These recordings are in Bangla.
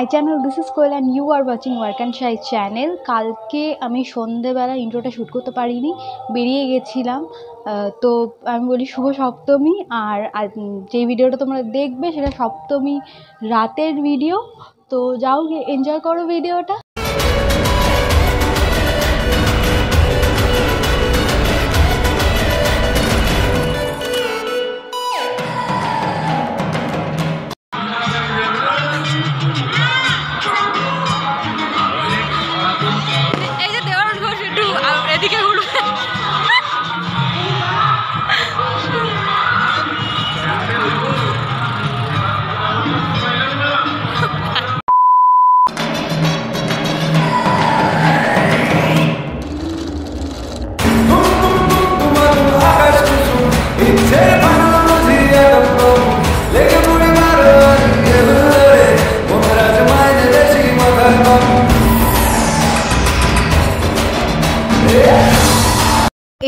My channel this is Koel and you are watching work and shy channel. কালকে আমি সন্ধেবেলা ইন্ট্রোটা শ্যুট করতে পারিনি, বেরিয়ে গেছিলাম। তো আমি বলি শুভ সপ্তমী। আর যে ভিডিওটা তোমরা দেখবে সেটা সপ্তমী রাতের ভিডিও। তো যাও গিয়ে এনজয় করো ভিডিওটা।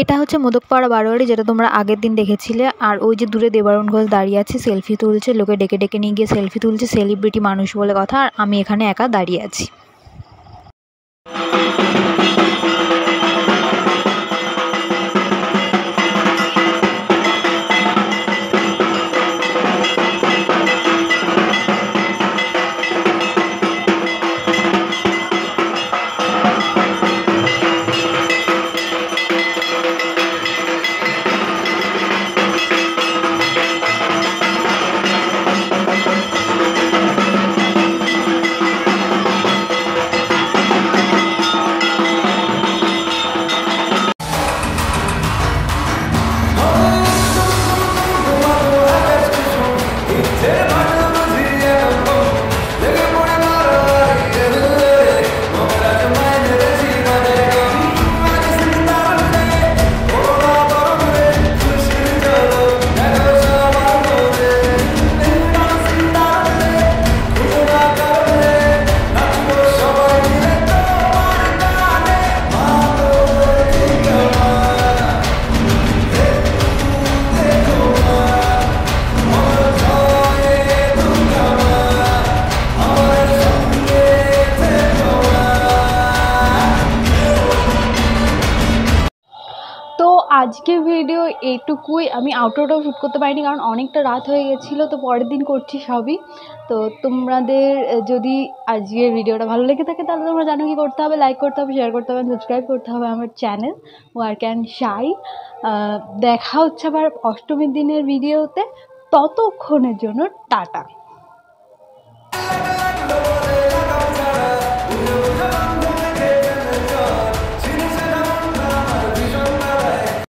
এটা হচ্ছে মোদকপাড়া বারোয়ারি, যেটা তোমরা আগের দিন দেখেছিলে। আর ওই যে দূরে দেবারুণ ঘোষ দাঁড়িয়ে আছে, সেলফি তুলছে, লোকে ডেকে ডেকে নিয়ে গিয়ে সেলফি তুলছে, সেলিব্রিটি মানুষ বলে কথা। আর আমি এখানে একা দাঁড়িয়ে আছি। তো আজকে ভিডিও এইটুকুই। আমি আউটডোরটাও শ্যুট করতে পারিনি, কারণ অনেকটা রাত হয়ে গেছিলো। তো পরের দিন করছি সবই। তো তোমাদের যদি আজকের ভিডিওটা ভালো লেগে থাকে, তাহলে তোমরা জানো কি করতে হবে। লাইক করতে হবে, শেয়ার করতে হবে, সাবস্ক্রাইব করতে হবে আমার চ্যানেল ওয়ার্ক অ্যান্ড শাই। দেখা হচ্ছে আবার অষ্টমীর দিনের ভিডিওতে। ততক্ষণের জন্য টাটা।